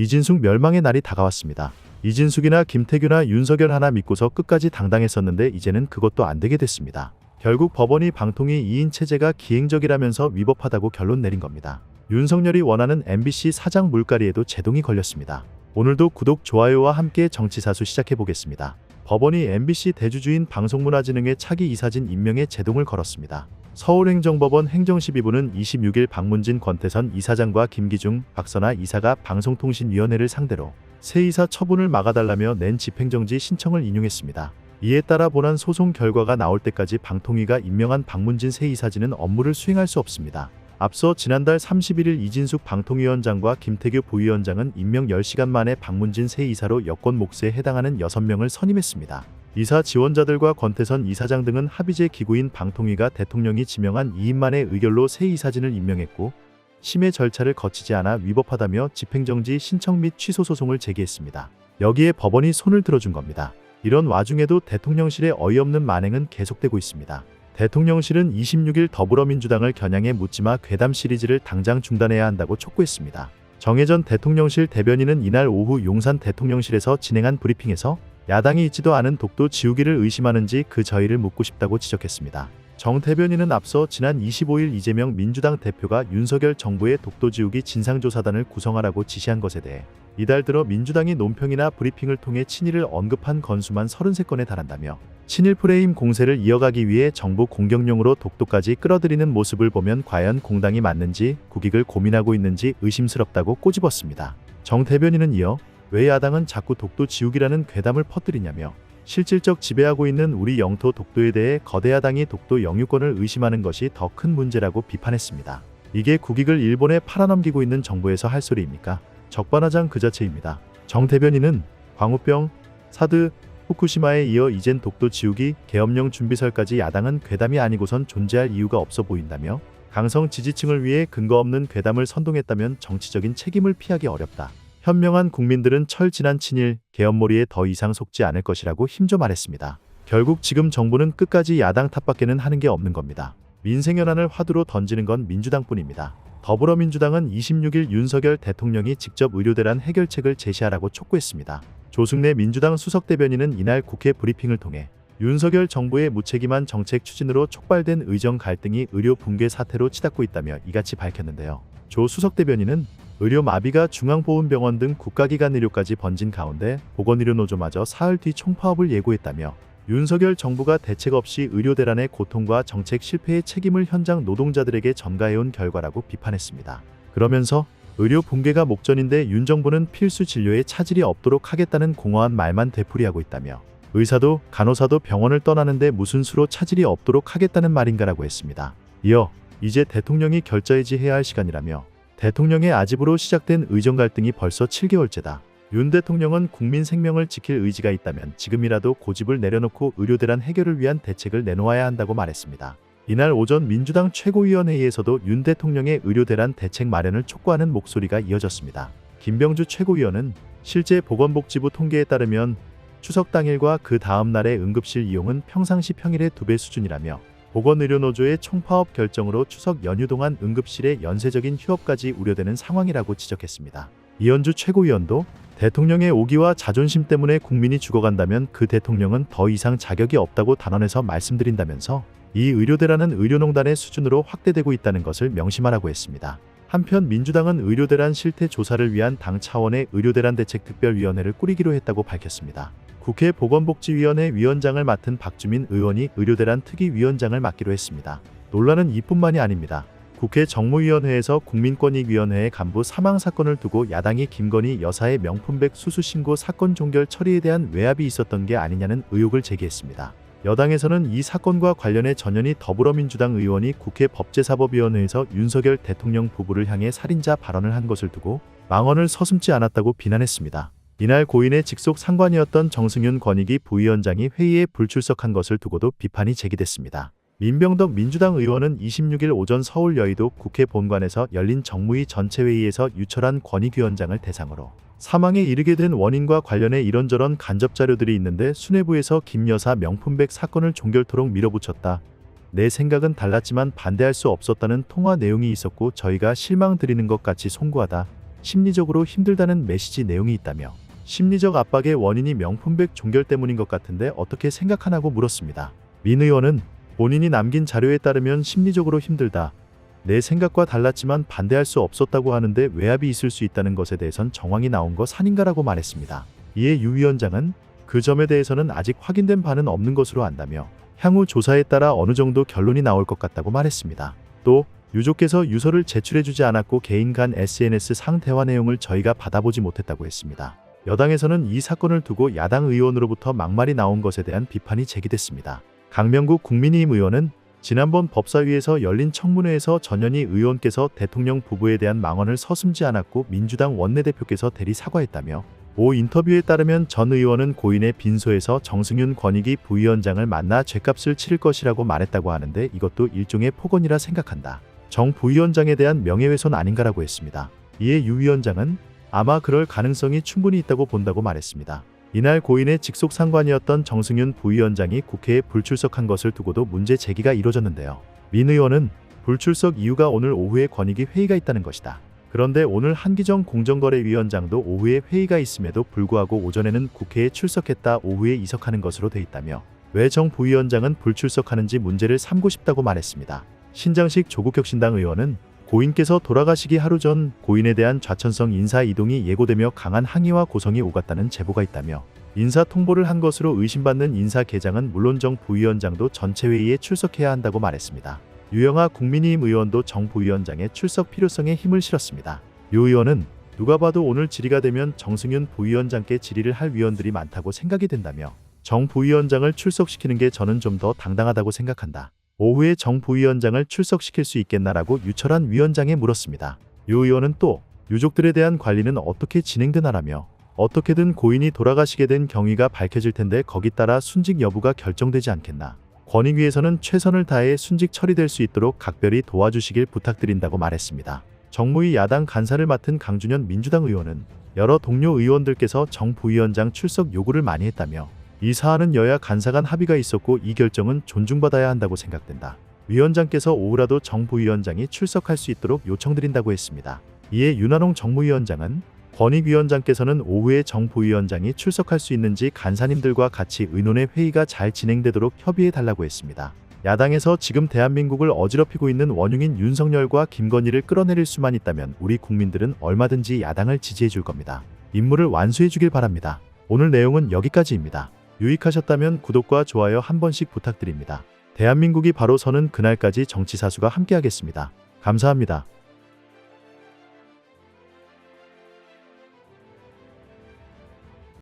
이진숙 멸망의 날이 다가왔습니다. 이진숙이나 김태규나 윤석열 하나 믿고서 끝까지 당당했었는데 이제는 그것도 안 되게 됐습니다. 결국 법원이 방통위 2인 체제가 기행적이라면서 위법하다고 결론 내린 겁니다. 윤석열이 원하는 MBC 사장 물갈이에도 제동이 걸렸습니다. 오늘도 구독, 좋아요와 함께 정치사수 시작해보겠습니다. 법원이 MBC 대주주인 방송문화진흥회 차기 이사진 임명에 제동을 걸었습니다. 서울행정법원 행정12부는 26일 박문진 권태선 이사장과 김기중, 박선아 이사가 방송통신위원회를 상대로 새 이사 처분을 막아달라며 낸 집행정지 신청을 인용했습니다. 이에 따라 본안 소송 결과가 나올 때까지 방통위가 임명한 박문진 새 이사진은 업무를 수행할 수 없습니다. 앞서 지난달 31일 이진숙 방통위원장과 김태규 부위원장은 임명 10시간 만에 박문진 새 이사로 여권 몫에 해당하는 6명을 선임했습니다. 이사 지원자들과 권태선 이사장 등은 합의제 기구인 방통위가 대통령이 지명한 2인만의 의결로 새 이사진을 임명했고 심의 절차를 거치지 않아 위법하다며 집행정지 신청 및 취소 소송을 제기했습니다. 여기에 법원이 손을 들어준 겁니다. 이런 와중에도 대통령실의 어이없는 만행은 계속되고 있습니다. 대통령실은 26일 더불어민주당을 겨냥해 묻지마 괴담 시리즈를 당장 중단해야 한다고 촉구했습니다. 정혜전 대통령실 대변인은 이날 오후 용산 대통령실에서 진행한 브리핑에서 야당이 있지도 않은 독도 지우기를 의심하는지 그 저희를 묻고 싶다고 지적했습니다. 정 대변인은 앞서 지난 25일 이재명 민주당 대표가 윤석열 정부의 독도 지우기 진상조사단을 구성하라고 지시한 것에 대해 이달 들어 민주당이 논평이나 브리핑을 통해 친일을 언급한 건수만 33건에 달한다며 친일 프레임 공세를 이어가기 위해 정부 공격용으로 독도까지 끌어들이는 모습을 보면 과연 공당이 맞는지 국익을 고민하고 있는지 의심스럽다고 꼬집었습니다. 정 대변인은 이어 왜 야당은 자꾸 독도 지우기라는 괴담을 퍼뜨리냐며 실질적 지배하고 있는 우리 영토 독도에 대해 거대 야당이 독도 영유권을 의심하는 것이 더 큰 문제라고 비판했습니다. 이게 국익을 일본에 팔아넘기고 있는 정부에서 할 소리입니까? 적반하장 그 자체입니다. 정 대변인은 광우병, 사드, 후쿠시마에 이어 이젠 독도 지우기, 계엄령 준비설까지 야당은 괴담이 아니고선 존재할 이유가 없어 보인다며 강성 지지층을 위해 근거 없는 괴담을 선동했다면 정치적인 책임을 피하기 어렵다. 현명한 국민들은 철지난 친일, 계엄몰이에 더 이상 속지 않을 것이라고 힘줘 말했습니다. 결국 지금 정부는 끝까지 야당 탓밖에는 하는 게 없는 겁니다. 민생현안을 화두로 던지는 건 민주당뿐입니다. 더불어민주당은 26일 윤석열 대통령이 직접 의료대란 해결책을 제시하라고 촉구했습니다. 조승래 민주당 수석대변인은 이날 국회 브리핑을 통해 윤석열 정부의 무책임한 정책 추진으로 촉발된 의정 갈등이 의료 붕괴 사태로 치닫고 있다며 이같이 밝혔는데요. 조 수석대변인은 의료 마비가 중앙보훈병원 등 국가기관 의료까지 번진 가운데 보건의료노조마저 사흘 뒤 총파업을 예고했다며 윤석열 정부가 대책 없이 의료대란의 고통과 정책 실패의 책임을 현장 노동자들에게 전가해온 결과라고 비판했습니다. 그러면서 의료 붕괴가 목전인데 윤 정부는 필수 진료에 차질이 없도록 하겠다는 공허한 말만 되풀이하고 있다며 의사도 간호사도 병원을 떠나는데 무슨 수로 차질이 없도록 하겠다는 말인가라고 했습니다. 이어 이제 대통령이 결자해지해야 할 시간이라며 대통령의 아집으로 시작된 의정 갈등이 벌써 7개월째다. 윤 대통령은 국민 생명을 지킬 의지가 있다면 지금이라도 고집을 내려놓고 의료대란 해결을 위한 대책을 내놓아야 한다고 말했습니다. 이날 오전 민주당 최고위원회의에서도 윤 대통령의 의료대란 대책 마련을 촉구하는 목소리가 이어졌습니다. 김병주 최고위원은 실제 보건복지부 통계에 따르면 추석 당일과 그 다음 날의 응급실 이용은 평상시 평일의 2배 수준이라며 보건의료노조의 총파업 결정으로 추석 연휴 동안 응급실의 연쇄적인 휴업까지 우려되는 상황이라고 지적했습니다. 이현주 최고위원도 대통령의 오기와 자존심 때문에 국민이 죽어간다면 그 대통령은 더 이상 자격이 없다고 단언해서 말씀드린다면서 이 의료대란은 의료농단의 수준으로 확대되고 있다는 것을 명심하라고 했습니다. 한편 민주당은 의료대란 실태 조사를 위한 당 차원의 의료대란 대책특별위원회를 꾸리기로 했다고 밝혔습니다. 국회 보건복지위원회 위원장을 맡은 박주민 의원이 의료대란 특위위원장을 맡기로 했습니다. 논란은 이뿐만이 아닙니다. 국회 정무위원회에서 국민권익위원회의 간부 사망 사건을 두고 야당이 김건희 여사의 명품백 수수 신고 사건 종결 처리에 대한 외압이 있었던 게 아니냐는 의혹을 제기했습니다. 여당에서는 이 사건과 관련해 전현희 더불어민주당 의원이 국회 법제사법위원회에서 윤석열 대통령 부부를 향해 살인자 발언을 한 것을 두고 망언을 서슴지 않았다고 비난했습니다. 이날 고인의 직속 상관이었던 정승윤 권익위 부위원장이 회의에 불출석한 것을 두고도 비판이 제기됐습니다. 민병덕 민주당 의원은 26일 오전 서울 여의도 국회 본관에서 열린 정무위 전체회의에서 유철한 권익위원장을 대상으로 사망에 이르게 된 원인과 관련해 이런저런 간접 자료들이 있는데 수뇌부에서 김 여사 명품백 사건을 종결토록 밀어붙였다. 내 생각은 달랐지만 반대할 수 없었다는 통화 내용이 있었고 저희가 실망드리는 것 같이 송구하다. 심리적으로 힘들다는 메시지 내용이 있다며 심리적 압박의 원인이 명품백 종결 때문인 것 같은데 어떻게 생각하냐고 물었습니다. 민 의원은 본인이 남긴 자료에 따르면 심리적으로 힘들다. 내 생각과 달랐지만 반대할 수 없었다고 하는데 외압이 있을 수 있다는 것에 대해선 정황이 나온 것 아닌가라고 말했습니다. 이에 유 위원장은 그 점에 대해서는 아직 확인된 바는 없는 것으로 안다며 향후 조사에 따라 어느 정도 결론이 나올 것 같다고 말했습니다. 또 유족께서 유서를 제출해주지 않았고 개인 간 SNS 상 대화 내용을 저희가 받아보지 못했다고 했습니다. 여당에서는 이 사건을 두고 야당 의원으로부터 막말이 나온 것에 대한 비판이 제기됐습니다. 강명국 국민의힘 의원은 지난번 법사위에서 열린 청문회에서 전현희 의원께서 대통령 부부에 대한 망언을 서슴지 않았고 민주당 원내대표께서 대리 사과했다며 오 인터뷰에 따르면 전 의원은 고인의 빈소에서 정승윤 권익위 부위원장을 만나 죗값을 치를 것이라고 말했다고 하는데 이것도 일종의 폭언이라 생각한다. 정 부위원장에 대한 명예훼손 아닌가라고 했습니다. 이에 유 위원장은 아마 그럴 가능성이 충분히 있다고 본다고 말했습니다. 이날 고인의 직속 상관이었던 정승윤 부위원장이 국회에 불출석한 것을 두고도 문제 제기가 이뤄졌는데요. 민 의원은 불출석 이유가 오늘 오후에 권익위 회의가 있다는 것이다. 그런데 오늘 한기정 공정거래위원장도 오후에 회의가 있음에도 불구하고 오전에는 국회에 출석했다 오후에 이석하는 것으로 돼 있다며 왜 정 부위원장은 불출석하는지 문제를 삼고 싶다고 말했습니다. 신장식 조국혁신당 의원은 고인께서 돌아가시기 하루 전 고인에 대한 좌천성 인사 이동이 예고되며 강한 항의와 고성이 오갔다는 제보가 있다며 인사 통보를 한 것으로 의심받는 인사계장은 물론 정 부위원장도 전체 회의에 출석해야 한다고 말했습니다. 유영하 국민의힘 의원도 정 부위원장의 출석 필요성에 힘을 실었습니다. 유 의원은 누가 봐도 오늘 질의가 되면 정승윤 부위원장께 질의를 할 위원들이 많다고 생각이 된다며 정 부위원장을 출석시키는 게 저는 좀 더 당당하다고 생각한다. 오후에 정 부위원장을 출석시킬 수 있겠나라고 유철한 위원장에 물었습니다. 유 의원은 또 유족들에 대한 관리는 어떻게 진행되나라며 어떻게든 고인이 돌아가시게 된 경위가 밝혀질 텐데 거기 따라 순직 여부가 결정되지 않겠나. 권익위에서는 최선을 다해 순직 처리될 수 있도록 각별히 도와주시길 부탁드린다고 말했습니다. 정무위 야당 간사를 맡은 강준현 민주당 의원은 여러 동료 의원들께서 정 부위원장 출석 요구를 많이 했다며 이 사안은 여야 간사 간 합의가 있었고 이 결정은 존중받아야 한다고 생각된다. 위원장께서 오후라도 정 부위원장이 출석할 수 있도록 요청드린다고 했습니다. 이에 윤한홍 정무위원장은 권익위원장께서는 오후에 정 부위원장이 출석할 수 있는지 간사님들과 같이 의논해 회의가 잘 진행되도록 협의해달라고 했습니다. 야당에서 지금 대한민국을 어지럽히고 있는 원흉인 윤석열과 김건희를 끌어내릴 수만 있다면 우리 국민들은 얼마든지 야당을 지지해 줄 겁니다. 임무를 완수해 주길 바랍니다. 오늘 내용은 여기까지입니다. 유익하셨다면 구독과 좋아요 한 번씩 부탁드립니다. 대한민국이 바로 서는 그날까지 정치사수가 함께하겠습니다. 감사합니다.